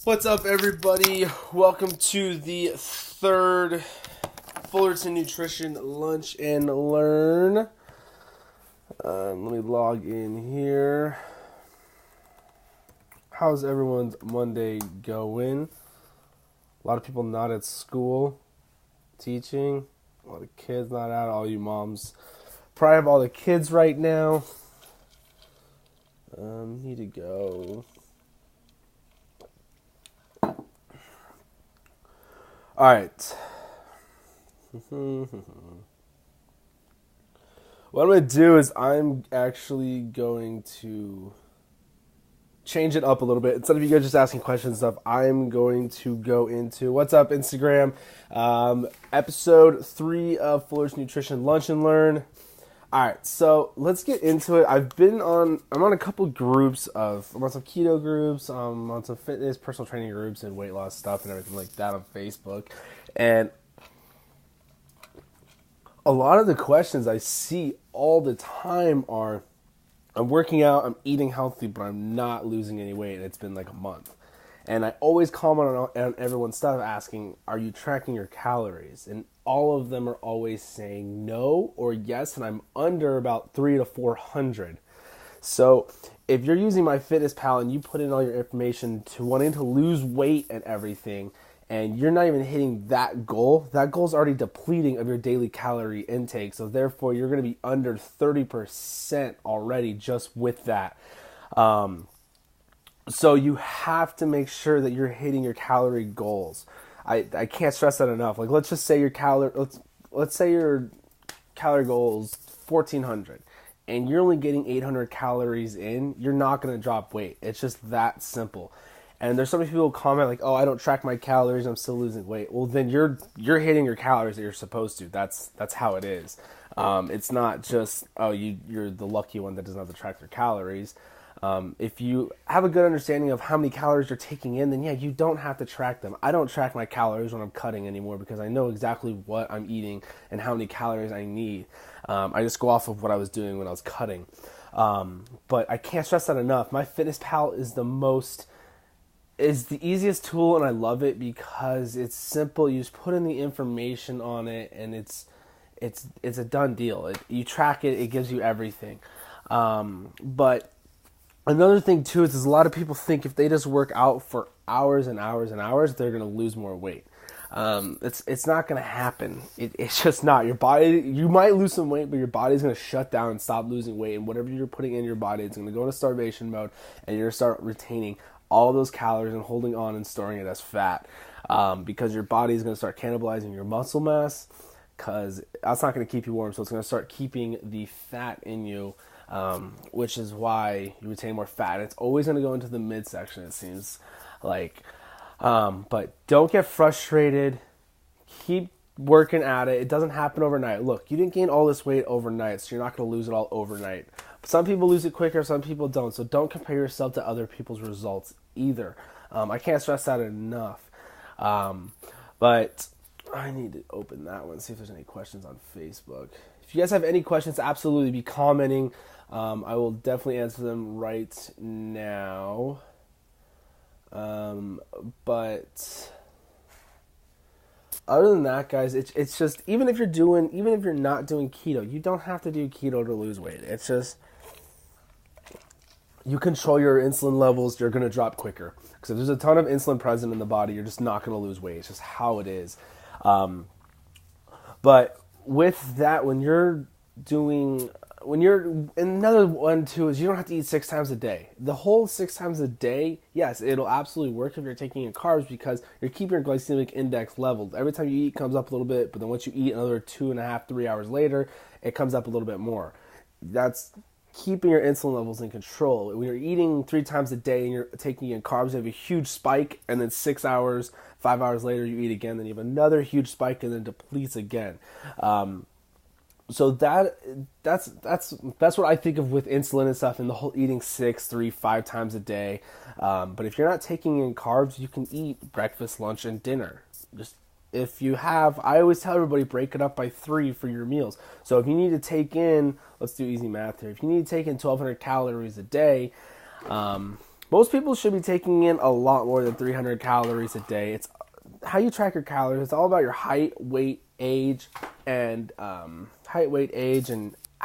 What's up, everybody? Welcome to the third Fullerton Nutrition Lunch and Learn. Let me log in here. How's everyone's Monday going? A lot of people not at school, teaching. A lot of kids not out. All you moms probably have all the kids right now. Need to go. All right. What I'm going to do is I'm actually going to change it up a little bit. Instead of you guys just asking questions and stuff, I'm going to go into What's Up Instagram, episode 3 of Fullerton Nutrition Lunch and Learn. All right, so let's get into it. I'm on a couple groups I'm on some keto groups, I'm on some fitness, personal training groups, and weight loss stuff and everything like that on Facebook. And a lot of the questions I see all the time are, I'm working out, I'm eating healthy, but I'm not losing any weight, and it's been like a month. And I always comment on everyone's stuff asking, are you tracking your calories? And all of them are always saying no or yes, and I'm under about 300 to 400. So if you're using MyFitnessPal and you put in all your information to wanting to lose weight and everything, and you're not even hitting that goal's already depleting of your daily calorie intake. So therefore, you're going to be under 30% already just with that. So you have to make sure that you're hitting your calorie goals. I can't stress that enough. Like, let's just say let's say your calorie goal is 1,400 and you're only getting 800 calories in, you're not going to drop weight. It's just that simple. And there's so many people who comment like, oh, I don't track my calories, I'm still losing weight. Well, then you're hitting your calories that you're supposed to. That's how it is. It's not just, oh, you're the lucky one that doesn't have to track their calories. If you have a good understanding of how many calories you're taking in, then yeah, you don't have to track them. I don't track my calories when I'm cutting anymore because I know exactly what I'm eating and how many calories I need. I just go off of what I was doing when I was cutting. But I can't stress that enough. MyFitnessPal is the easiest tool, and I love it because it's simple. You just put in the information on it, and it's a done deal. You track it, it gives you everything. But another thing too is a lot of people think if they just work out for hours and hours and hours, they're going to lose more weight. It's not going to happen. It's just not. Your body, you might lose some weight, but your body's going to shut down and stop losing weight. And whatever you're putting in your body, it's going to go into starvation mode, and you're going to start retaining all those calories and holding on and storing it as fat. Because your body is going to start cannibalizing your muscle mass, because that's not going to keep you warm. So it's going to start keeping the fat in you. Which is why you retain more fat. It's always going to go into the midsection, it seems like. But don't get frustrated. Keep working at it. It doesn't happen overnight. Look, you didn't gain all this weight overnight, so you're not going to lose it all overnight. Some people lose it quicker, some people don't. So don't compare yourself to other people's results either. I can't stress that enough. But I need to open that one, see if there's any questions on Facebook. If you guys have any questions, absolutely be commenting. I will definitely answer them right now. But other than that, guys, it's just, even if you're not doing keto, you don't have to do keto to lose weight. It's just, you control your insulin levels, you're going to drop quicker. Because if there's a ton of insulin present in the body, you're just not going to lose weight. It's just how it is. But with that, another one too is you don't have to eat 6 times a day. The whole 6 times a day, yes, it'll absolutely work if you're taking in carbs because you're keeping your glycemic index leveled. Every time you eat, it comes up a little bit, but then once you eat another 2.5, 3 hours later, it comes up a little bit more. That's keeping your insulin levels in control. When you're eating 3 times a day and you're taking in carbs, you have a huge spike, and then 6 hours, 5 hours later, you eat again, then you have another huge spike, and then depletes again. So that's what I think of with insulin and stuff, and the whole eating 6, 3, 5 times a day. But if you're not taking in carbs, you can eat breakfast, lunch, and dinner. Just if you have, I always tell everybody, break it up by 3 for your meals. So if you need to take in, let's do easy math here. If you need to take in 1,200 calories a day, Most people should be taking in a lot more than 300 calories a day. It's how you track your calories. It's all about your height, weight, age, and how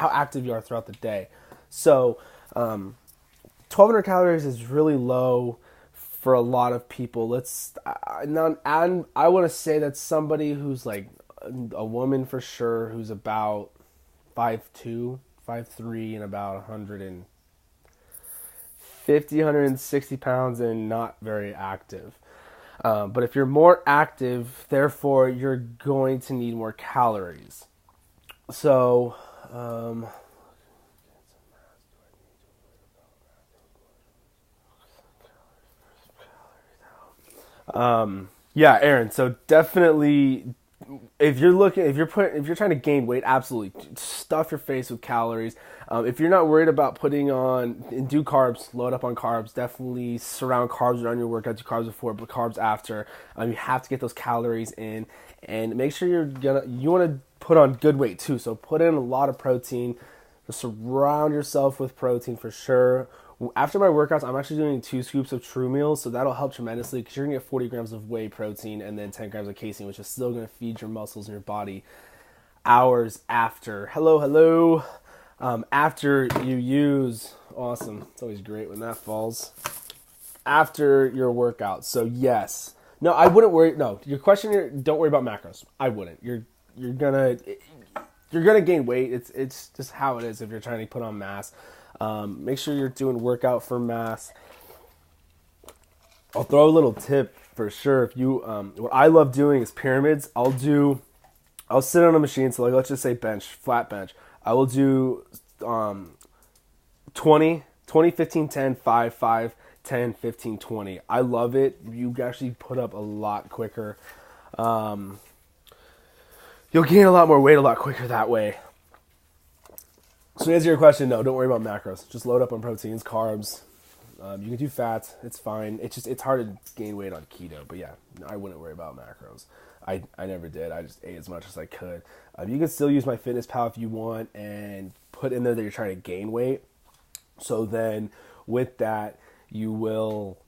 active you are throughout the day. So, 1,200 calories is really low for a lot of people. And I want to say that somebody who's like a woman for sure, who's about 5'2", 5'3", and about 160 pounds and not very active. But if you're more active, therefore you're going to need more calories. So, yeah, Aaron. So definitely, if you're trying to gain weight, absolutely stuff your face with calories. If you're not worried about putting on and do carbs, load up on carbs. Definitely surround carbs around your workout. Do carbs before, but carbs after. You have to get those calories in, and make sure you want to put on good weight too. So put in a lot of protein. Just surround yourself with protein for sure. After my workouts, I'm actually doing 2 scoops of True Meals, so that'll help tremendously because you're going to get 40 grams of whey protein and then 10 grams of casein, which is still going to feed your muscles in your body hours after. After you use, awesome. It's always great when that falls. After your workout. So yes. No, I wouldn't worry. No, your question here, don't worry about macros. I wouldn't. You're gonna gain weight. It's just how it is if you're trying to put on mass. Make sure you're doing workout for mass. I'll throw a little tip for sure. If you, what I love doing is pyramids. I'll sit on a machine. So like, let's just say flat bench. I will do, 20, 15, 10, 5, 5, 10, 15, 20. I love it. You actually put up a lot quicker. You'll gain a lot more weight a lot quicker that way. So to answer your question, no, don't worry about macros. Just load up on proteins, carbs. You can do fats. It's fine. It's hard to gain weight on keto. But yeah, I wouldn't worry about macros. I never did. I just ate as much as I could. You can still use MyFitnessPal if you want and put in there that you're trying to gain weight. So then with that, you won't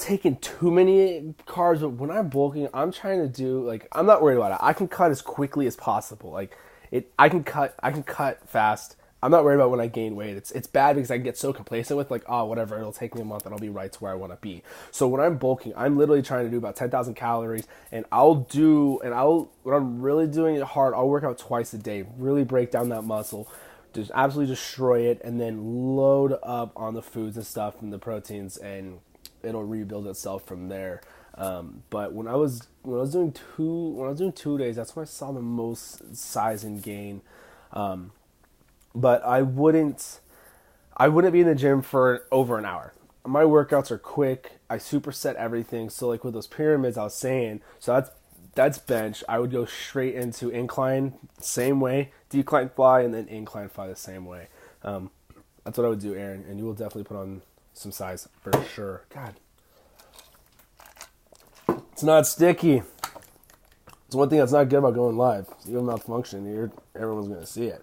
take in too many carbs. But when I'm bulking, I'm trying to do, I'm not worried about it. I can cut as quickly as possible. I can cut fast. I'm not worried about when I gain weight. It's bad because I get so complacent with whatever, it'll take me a month and I'll be right to where I want to be. So when I'm bulking, I'm literally trying to do about 10,000 calories and when I'm really doing it hard, I'll work out twice a day, really break down that muscle, just absolutely destroy it, and then load up on the foods and stuff and the proteins, and it'll rebuild itself from there. But when I was doing 2 days, that's when I saw the most size and gain. But I wouldn't be in the gym for over an hour. My workouts are quick. I superset everything. So like with those pyramids I was saying, so that's bench. I would go straight into incline, same way, decline fly, and then incline fly the same way. That's what I would do, Aaron, and you will definitely put on some size for sure. God. It's not sticky. It's one thing that's not good about going live. You're malfunction. Everyone's going to see it.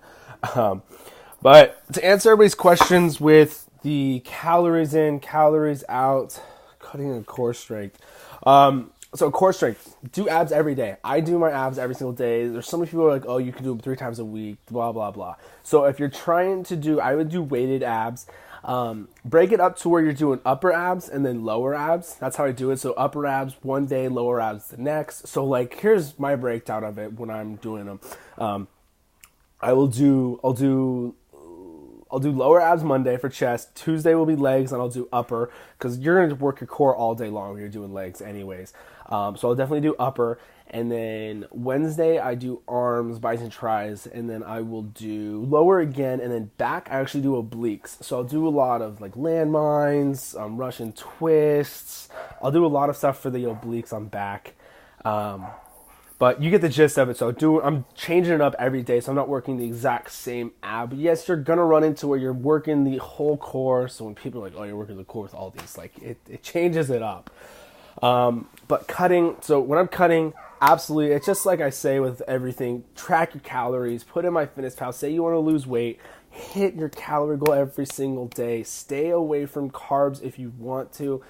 But to answer everybody's questions with the calories in, calories out, cutting in core strength. So core strength, do abs every day. I do my abs every single day. There's so many people who are like, oh, you can do them 3 times a week, blah, blah, blah. So if you're trying to I would do weighted abs. Break it up to where you're doing upper abs and then lower abs. That's how I do it. So upper abs one day, lower abs the next. So here's my breakdown of it when I'm doing them. I'll do lower abs Monday for chest. Tuesday will be legs, and I'll do upper because you're going to work your core all day long when you're doing legs anyways. So I'll definitely do upper. And then Wednesday I do arms, biceps, and tries, and then I will do lower again, and then back I actually do obliques. So I'll do a lot of landmines, Russian twists. I'll do a lot of stuff for the obliques on back. But you get the gist of it. So I'm changing it up every day, so I'm not working the exact same ab. But yes, you're gonna run into where you're working the whole core. So when people are like, "Oh, you're working the core with all these," it changes it up. But cutting. So when I'm cutting, absolutely, it's just like I say with everything. Track your calories. Put in MyFitnessPal. Say you want to lose weight. hit your calorie goal every single day. Stay away from carbs if you want to.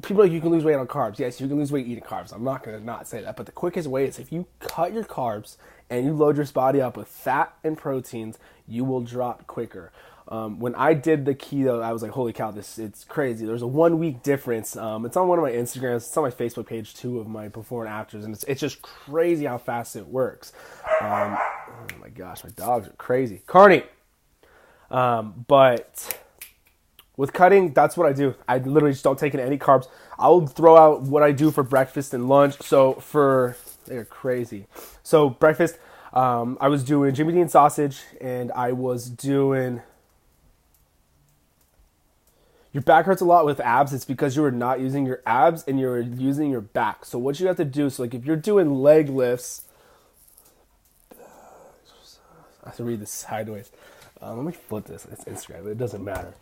People are like, you can lose weight on carbs. Yes, you can lose weight eating carbs. I'm not going to not say that. But the quickest way is if you cut your carbs and you load your body up with fat and proteins, you will drop quicker. When I did the keto, I was like, holy cow, it's crazy. There's a 1 week difference. It's on one of my Instagrams. It's on my Facebook page too of my before and afters. And it's just crazy how fast it works. Oh my gosh, my dogs are crazy. Carney. But with cutting, that's what I do. I literally just don't take in any carbs. I'll throw out what I do for breakfast and lunch. They're crazy. So breakfast, I was doing Jimmy Dean sausage, and I was doing... Your back hurts a lot with abs. It's because you are not using your abs and you're using your back. So what you have to do, so like if you're doing leg lifts... I have to read this sideways. Let me flip this. It's Instagram. It doesn't matter.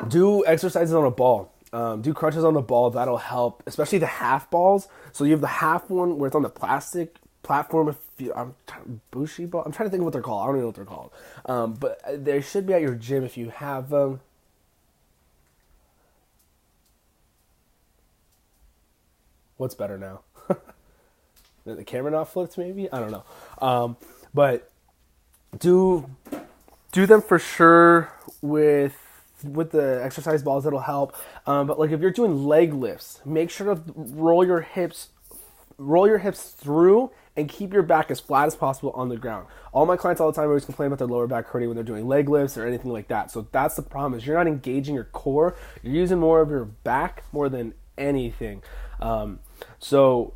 Do exercises on a ball. Do crunches on the ball. That'll help, especially the half balls. So you have the half one where it's on the plastic platform. Bushi ball. I'm trying to think of what they're called. I don't even know what they're called. But they should be at your gym if you have them. What's better now? The camera not flipped, maybe? I don't know. But do them for sure with the exercise balls. That'll help. But like if you're doing leg lifts, make sure to roll your hips through and keep your back as flat as possible on the ground. All my clients all the time always complain about their lower back hurting when they're doing leg lifts or anything like that. So that's the problem, is you're not engaging your core. You're using more of your back more than anything. So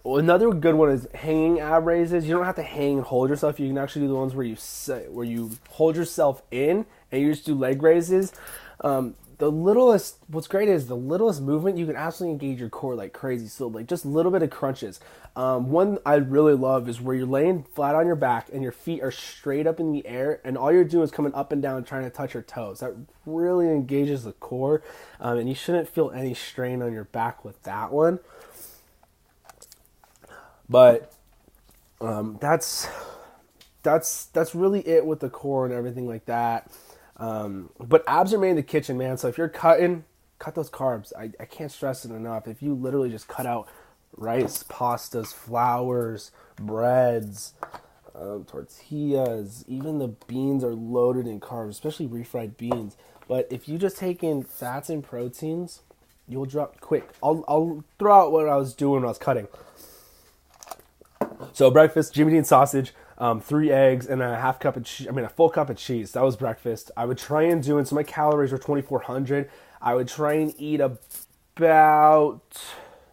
another good one is hanging ab raises. You don't have to hang and hold yourself. You can actually do the ones where you hold yourself in and you just do leg raises. What's great is the littlest movement, you can absolutely engage your core like crazy. So like just a little bit of crunches. One I really love is where you're laying flat on your back and your feet are straight up in the air and all you're doing is coming up and down trying to touch your toes. That really engages the core, and you shouldn't feel any strain on your back with that one. But that's really it with the core and everything like that. But abs are made in the kitchen, man. So if you're cut those carbs. I can't stress it enough. If you literally just cut out rice, pastas, flours, breads, tortillas, even the beans are loaded in carbs, especially refried beans. But if you just take in fats and proteins, you'll drop quick. I'll throw out what I was doing when I was cutting. So breakfast, Jimmy Dean sausage, 3 eggs, and a full cup of cheese. That was breakfast. I would try and so my calories were 2,400. I would try and eat about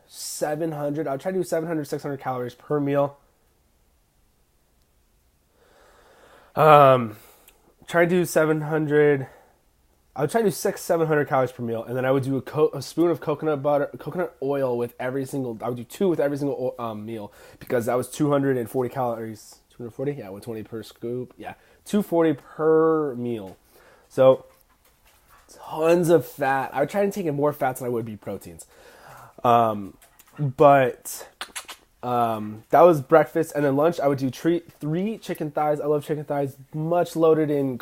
700. I would try to do 700, 600 calories per meal. I would try to do 700 calories per meal, and then I would do a spoon of coconut oil with every single. I would do 2 with every single meal, because that was 240 calories. 240, yeah, 120 per scoop, yeah, 240 per meal. So tons of fat. I would try to take in more fats than I would be proteins. But that was breakfast, and then lunch I would do 3 chicken thighs. I love chicken thighs, much loaded in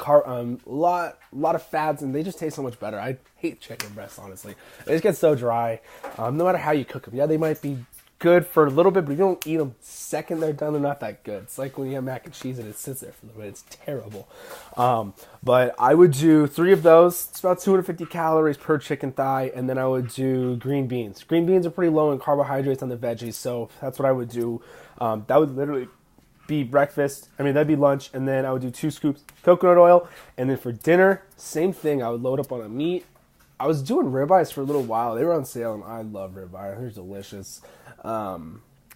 lot of fats, and they just taste so much better. I hate chicken breasts, honestly. They just get so dry. No matter how you cook them, yeah, they might be good for a little bit, but if you don't eat them second they're done, they're not that good. It's like when you have mac and cheese and it sits there for a little bit. It's terrible. But I would do 3 of those. It's about 250 calories per chicken thigh, and then I would do green beans. Green beans are pretty low in carbohydrates on the veggies, so that's what I would do. That would literally be breakfast. That'd be lunch, and then I would do 2 scoops coconut oil, and then for dinner, same thing. I would load up on a meat. I was doing ribeyes for a little while. They were on sale, and I love ribeye. They're delicious. I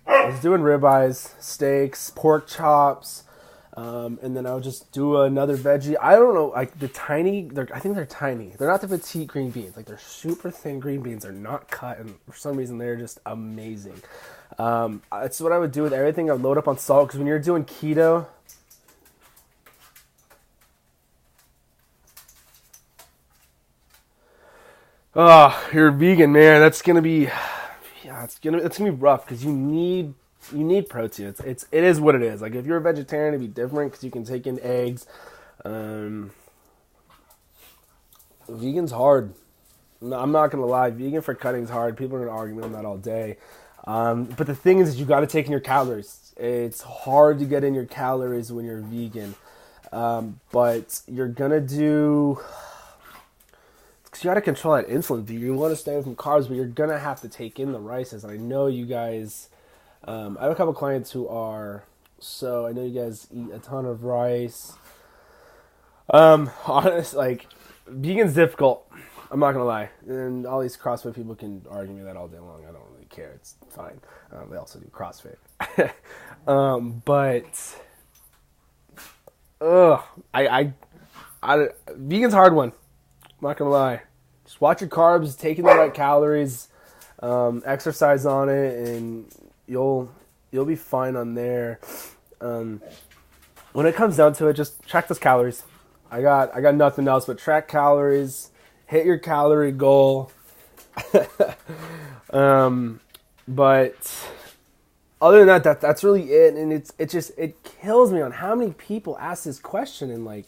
was doing ribeyes, steaks, pork chops, and then I would just do another veggie. I don't know, like I think they're tiny. They're not the petite green beans. Like, they're super thin green beans. They're not cut, and for some reason they're just amazing. That's what I would do with everything. I would load up on salt, because when you're doing keto, you're vegan, man. That's gonna be, yeah, it's gonna be rough because you need protein. It is what it is. Like if you're a vegetarian, it'd be different because you can take in eggs. Vegan's hard. No, I'm not gonna lie. Vegan for cutting's hard. People are gonna argue on that all day. But the thing is you got to take in your calories. It's hard to get in your calories when you're vegan. But you're gonna do. Because you got to control that insulin. You want to stay away from carbs, but you're gonna have to take in the rices. And I know you guys. I have a couple clients who are. So I know you guys eat a ton of rice. Honest, like vegan's difficult. I'm not gonna lie, and all these CrossFit people can argue me that all day long. I don't really care. It's fine. They also do CrossFit, but vegan's a hard one. I'm not gonna lie. Just watch your carbs, take in the right calories, exercise on it, and you'll be fine on there. When it comes down to it, just track those calories. I got nothing else but track calories. Hit your calorie goal. But other than that, that's really it. And it kills me on how many people ask this question, and like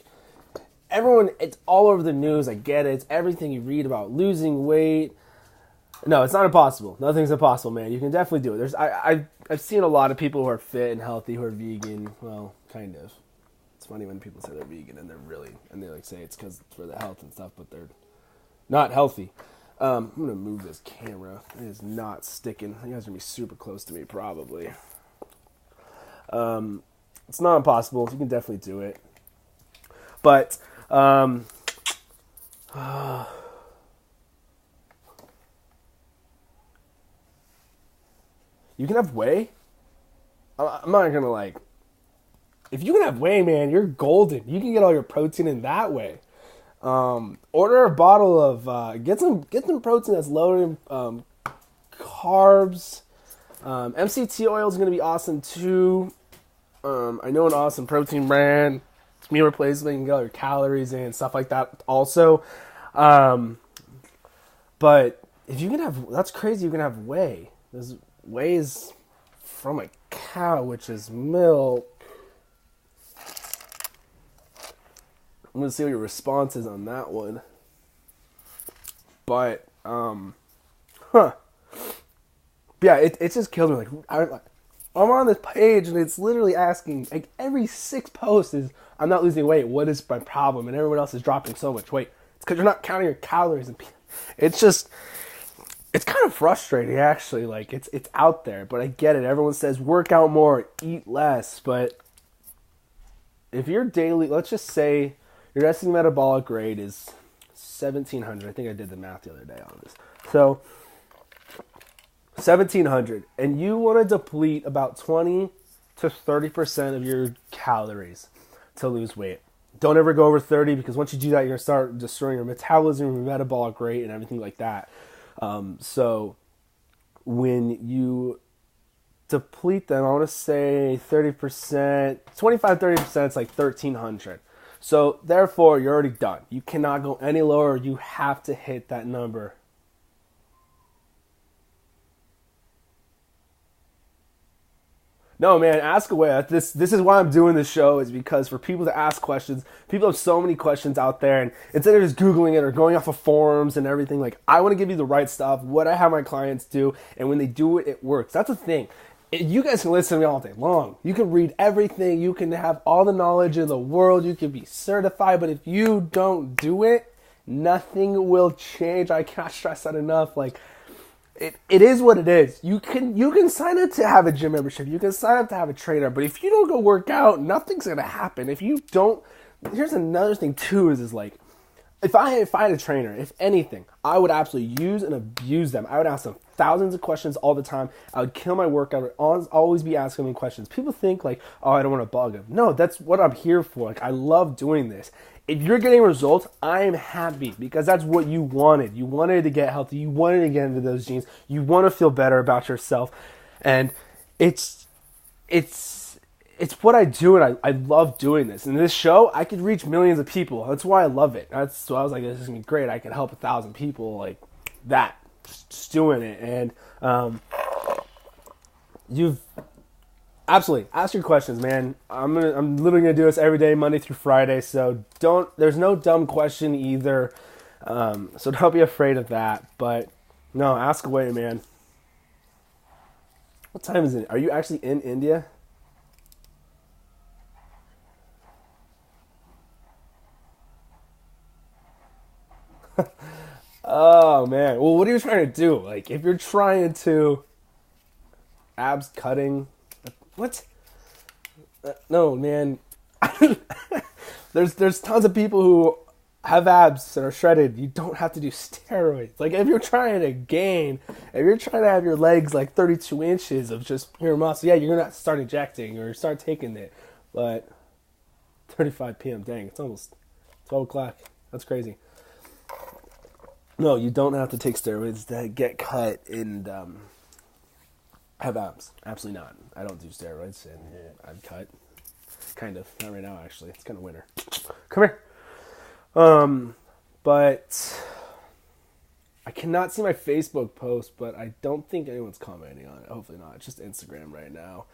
everyone, it's all over the news. I get it. It's everything you read about losing weight. No, it's not impossible. Nothing's impossible, man. You can definitely do it. I've seen a lot of people who are fit and healthy who are vegan. Well, kind of. It's funny when people say they're vegan and they like say it's because it's for the health and stuff, but they're not healthy. I'm going to move this camera. It is not sticking. You guys are going to be super close to me probably. It's not impossible. You can definitely do it. But, you can have whey. I'm not going to like, if you can have whey, man, you're golden. You can get all your protein in that way. Order a bottle of get some protein that's low in carbs. MCT oil is going to be awesome too. I know an awesome protein brand. It's meal replacement. You can get all your calories in and stuff like that also. But if you can have, that's crazy. You can have whey. Whey is from a cow, which is milk. I'm going to see what your response is on that one. But, yeah, it just killed me. Like, I'm on this page and it's literally asking, like, every 6 posts is, I'm not losing weight. What is my problem? And everyone else is dropping so much weight. It's because you're not counting your calories. And it's just, it's kind of frustrating, actually. Like, it's out there, but I get it. Everyone says work out more, eat less. But if your daily, let's just say, your resting metabolic rate is 1,700. I think I did the math the other day on this. So 1,700, and you want to deplete about 20 to 30% of your calories to lose weight. Don't ever go over 30 because once you do that, you're going to start destroying your metabolism, your metabolic rate, and everything like that. So when you deplete them, I want to say 30%, 25, 30%, it's like 1,300. So, therefore, you're already done. You cannot go any lower. You have to hit that number. No, man, ask away. This is why I'm doing this show, is because for people to ask questions, people have so many questions out there, and instead of just Googling it or going off of forums and everything, like, I want to give you the right stuff, what I have my clients do, and when they do it, it works. That's the thing. You guys can listen to me all day long. You can read everything. You can have all the knowledge in the world. You can be certified. But if you don't do it, nothing will change. I can't stress that enough. Like, it is what it is. You can sign up to have a gym membership. You can sign up to have a trainer. But if you don't go work out, nothing's going to happen. If you don't... Here's another thing, too, is like... If I had a trainer, if anything, I would absolutely use and abuse them. I would ask them thousands of questions all the time. I would kill my work. I would always be asking them questions. People think like, oh, I don't want to bug them. No, that's what I'm here for. Like, I love doing this. If you're getting results, I'm happy because that's what you wanted. You wanted to get healthy. You wanted to get into those genes. You want to feel better about yourself. And it's what I do, and I love doing this. And this show, I could reach millions of people. That's why I love it. So I was like, this is going to be great. I can help 1,000 people like that, just doing it. And You've absolutely ask your questions, man. I'm literally gonna do this every day, Monday through Friday. So there's no dumb question either. So don't be afraid of that. But no, ask away, man. What time is it? Are you actually in India? Oh man. Well, what are you trying to do? Like, if you're trying to abs cutting, what? No, man. There's tons of people who have abs that are shredded. You don't have to do steroids. Like, if you're trying to gain, if you're trying to have your legs like 32 inches of just pure muscle, yeah, you're gonna start injecting or start taking it. But 35 p.m. Dang, it's almost 12 o'clock. That's crazy. No, you don't have to take steroids to get cut and have abs. Absolutely not. I don't do steroids, and I'm cut. Kind of. Not right now, actually. It's kind of winter. Come here. But I cannot see my Facebook post, but I don't think anyone's commenting on it. Hopefully not. It's just Instagram right now.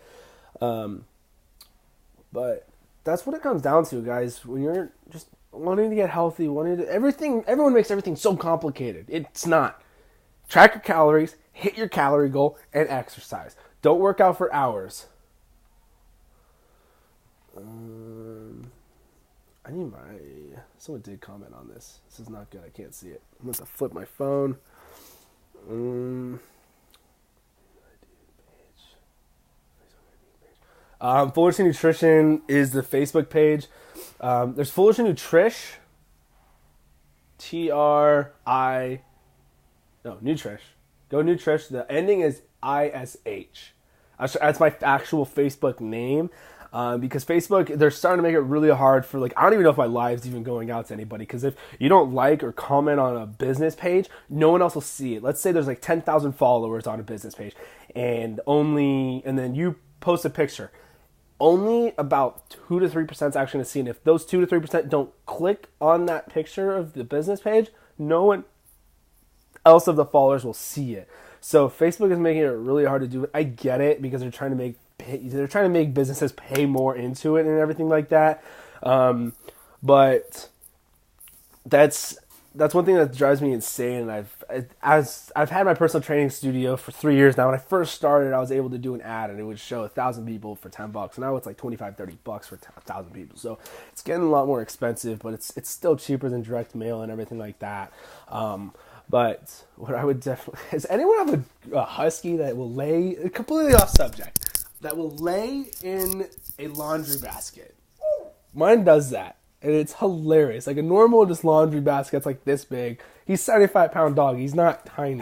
But that's what it comes down to, guys. When you're just wanting to get healthy, everyone makes everything so complicated. It's not. Track your calories, hit your calorie goal, and exercise. Don't work out for hours. I need someone did comment on this. This is not good. I can't see it. I'm going to flip my phone. Fullerton Nutrition is the Facebook page. There's Fullerton Nutrish. Nutrish. Go Nutrish. The ending is ISH. That's my actual Facebook name. Because Facebook, they're starting to make it really hard for, like, I don't even know if my live's even going out to anybody. Because if you don't like or comment on a business page, no one else will see it. Let's say there's like 10,000 followers on a business page. And then you post a picture. Only about 2 to 3% is actually going to see it. And if those 2 to 3% don't click on that picture of the business page, no one else of the followers will see it. So Facebook is making it really hard to do it. I get it, because they're trying to make businesses pay more into it and everything like that. But that's one thing that drives me insane. And I've had my personal training studio for 3 years now. When I first started, I was able to do an ad and it would show 1,000 people for $10. And now it's like $25-$30 for 1,000 people. So it's getting a lot more expensive, but it's still cheaper than direct mail and everything like that. But what I would definitely... Does anyone have a husky that will lay... Completely off subject. That will lay in a laundry basket? Mine does that. And it's hilarious. Like a normal just laundry basket's like this big. He's a 75-pound dog. He's not tiny.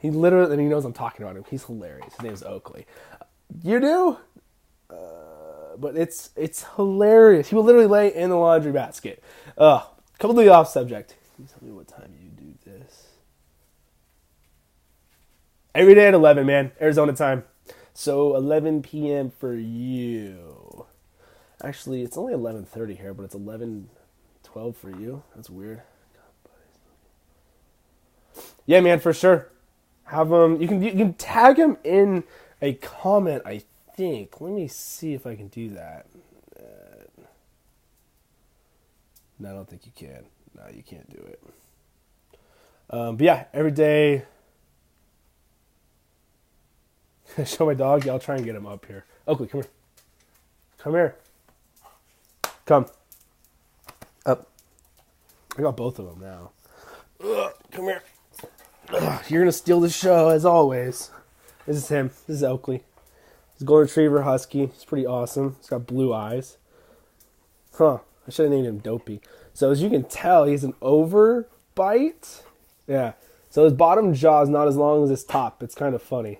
He literally... And he knows I'm talking about him. He's hilarious. His name's Oakley. You do? But it's hilarious. He will literally lay in the laundry basket. Completely off subject. Can you tell me what time you do this? Every day at 11, man. Arizona time. So 11 p.m. for you. Actually, it's only 11:30 here, but it's 11:12 for you. That's weird. Yeah, man, for sure. Have you can tag him in a comment, I think. Let me see if I can do that. No, I don't think you can. No, you can't do it. But yeah, every day. Show my dog? Yeah, I'll try and get him up here. Oakley, come here. Come here. Come. Up. I got both of them now. Come here. You're going to steal the show, as always. This is him. This is Oakley. He's a golden retriever husky. He's pretty awesome. He's got blue eyes. I should have named him Dopey. So as you can tell, he's an overbite. Yeah. So his bottom jaw is not as long as his top. It's kind of funny.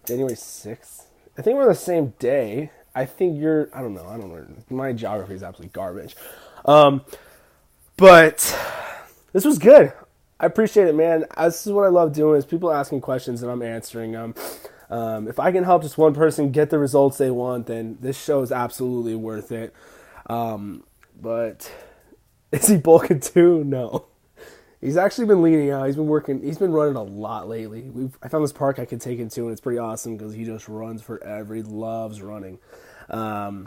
January 6th. I think we're on the same day. I think I don't know. My geography is absolutely garbage. But this was good. I appreciate it, man. This is what I love doing, is people asking questions and I'm answering them. If I can help just one person get the results they want, then this show is absolutely worth it. But is he bulking too? No. He's actually been leading out. He's been working. He's been running a lot lately. I found this park I can take him to, and it's pretty awesome because he just runs forever. He loves running. But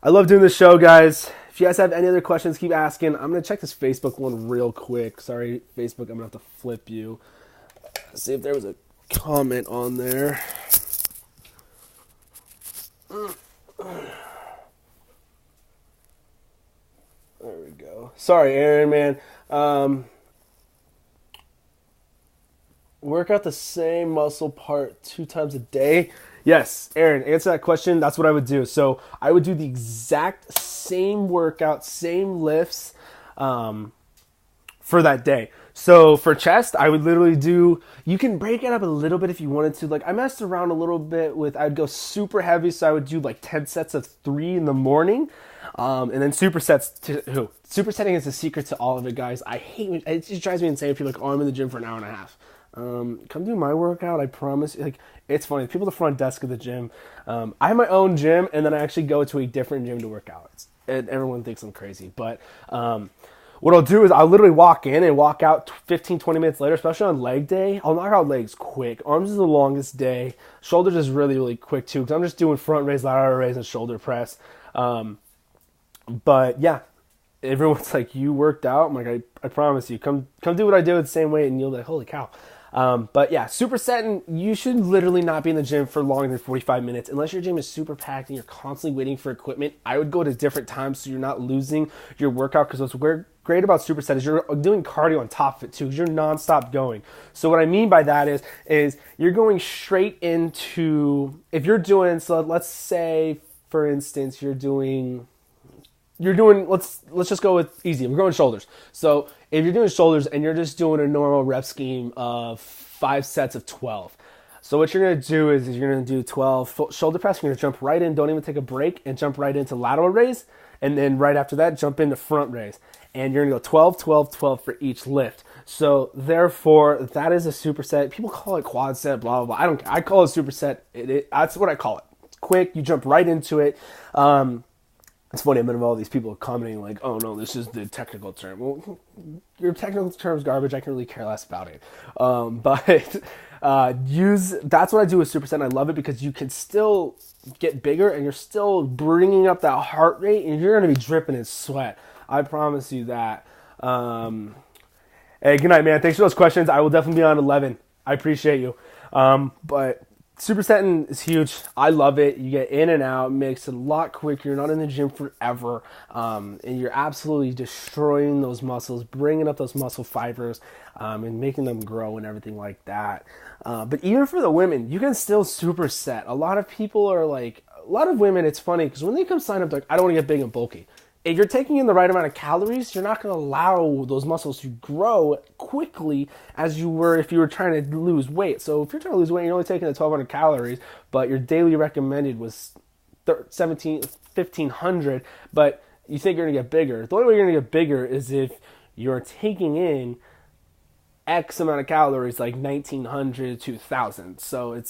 I love doing this show, guys. If you guys have any other questions, keep asking. I'm going to check this Facebook one real quick. Sorry, Facebook, I'm going to have to flip you. See if there was a comment on there. There we go. Sorry, Aaron, man. Work out the same muscle part 2 times a day. Yes, Aaron, answer that question. That's what I would do. So I would do the exact same workout, same lifts for that day. So for chest, I would literally do, you can break it up a little bit if you wanted to. Like I messed around a little bit with, I'd go super heavy. So I would do like 10 sets of 3 in the morning. And then supersetting is the secret to all of it, guys. I hate it. Just drives me insane if you're like, oh, I'm in the gym for an hour and a half. Come do my workout. I promise. Like, it's funny. People at the front desk of the gym. I have my own gym, and then I actually go to a different gym to work out. And everyone thinks I'm crazy, but what I'll do is I'll literally walk in and walk out 15, 20 minutes later, especially on leg day. I'll knock out legs quick. Arms is the longest day. Shoulders is really, really quick too, because I'm just doing front raise, lateral raise, and shoulder press. But yeah, everyone's like, you worked out? I'm like, I promise you, come do what I do at the same weight, and you'll be like, holy cow. But yeah, supersetting, you should literally not be in the gym for longer than 45 minutes. Unless your gym is super packed and you're constantly waiting for equipment, I would go to different times so you're not losing your workout, because what's great about superset is you're doing cardio on top of it too, because you're nonstop going. So what I mean by that is you're going straight into, if you're doing, so let's say, for instance, you're doing, let's just go with easy. We're going shoulders. So if you're doing shoulders and you're just doing a normal rep scheme of 5 sets of 12. So what you're going to do is you're going to do 12 shoulder press. You're going to jump right in, don't even take a break, and jump right into lateral raise. And then right after that, jump into front raise. And you're going to go 12, 12, 12 for each lift. So therefore, that is a superset. People call it quad set, blah, blah, blah. I don't care. I call it superset. That's what I call it. It's quick. You jump right into it. It's funny, I'm in all these people commenting like, oh no, this is the technical term. Well, your technical term's garbage. I can really care less about it. But that's what I do with superset, and I love it because you can still get bigger and you're still bringing up that heart rate, and you're going to be dripping in sweat. I promise you that. Hey, good night, man. Thanks for those questions. I will definitely be on 11. I appreciate you. But supersetting is huge. I love it. You get in and out, makes it a lot quicker. You're not in the gym forever, and you're absolutely destroying those muscles, bringing up those muscle fibers, and making them grow and everything like that. But even for the women, you can still superset. A lot of people are like, a lot of women, it's funny because when they come sign up, they're like, I don't want to get big and bulky. If you're taking in the right amount of calories, you're not going to allow those muscles to grow quickly as you were if you were trying to lose weight. So if you're trying to lose weight, you're only taking the 1,200 calories, but your daily recommended was 1,500, but you think you're going to get bigger. The only way you're going to get bigger is if you're taking in X amount of calories, like 1,900 to 2,000. So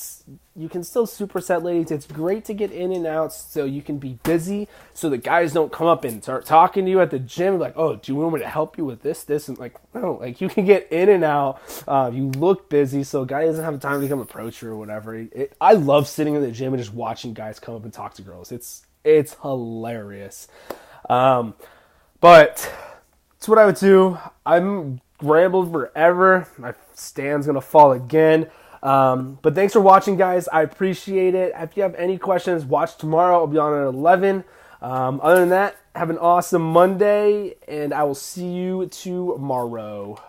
you can still superset, ladies. It's great to get in and out so you can be busy, so the guys don't come up and start talking to you at the gym like, oh, do you want me to help you with this? And like, no, like you can get in and out. You look busy, so a guy doesn't have time to come approach you or whatever. I love sitting in the gym and just watching guys come up and talk to girls. It's hilarious. But that's what I would do. I'm rambled forever. My stand's gonna fall again. But thanks for watching, guys. I appreciate it. If you have any questions, watch tomorrow. I'll be on at 11. Other than that, have an awesome Monday, and I will see you tomorrow.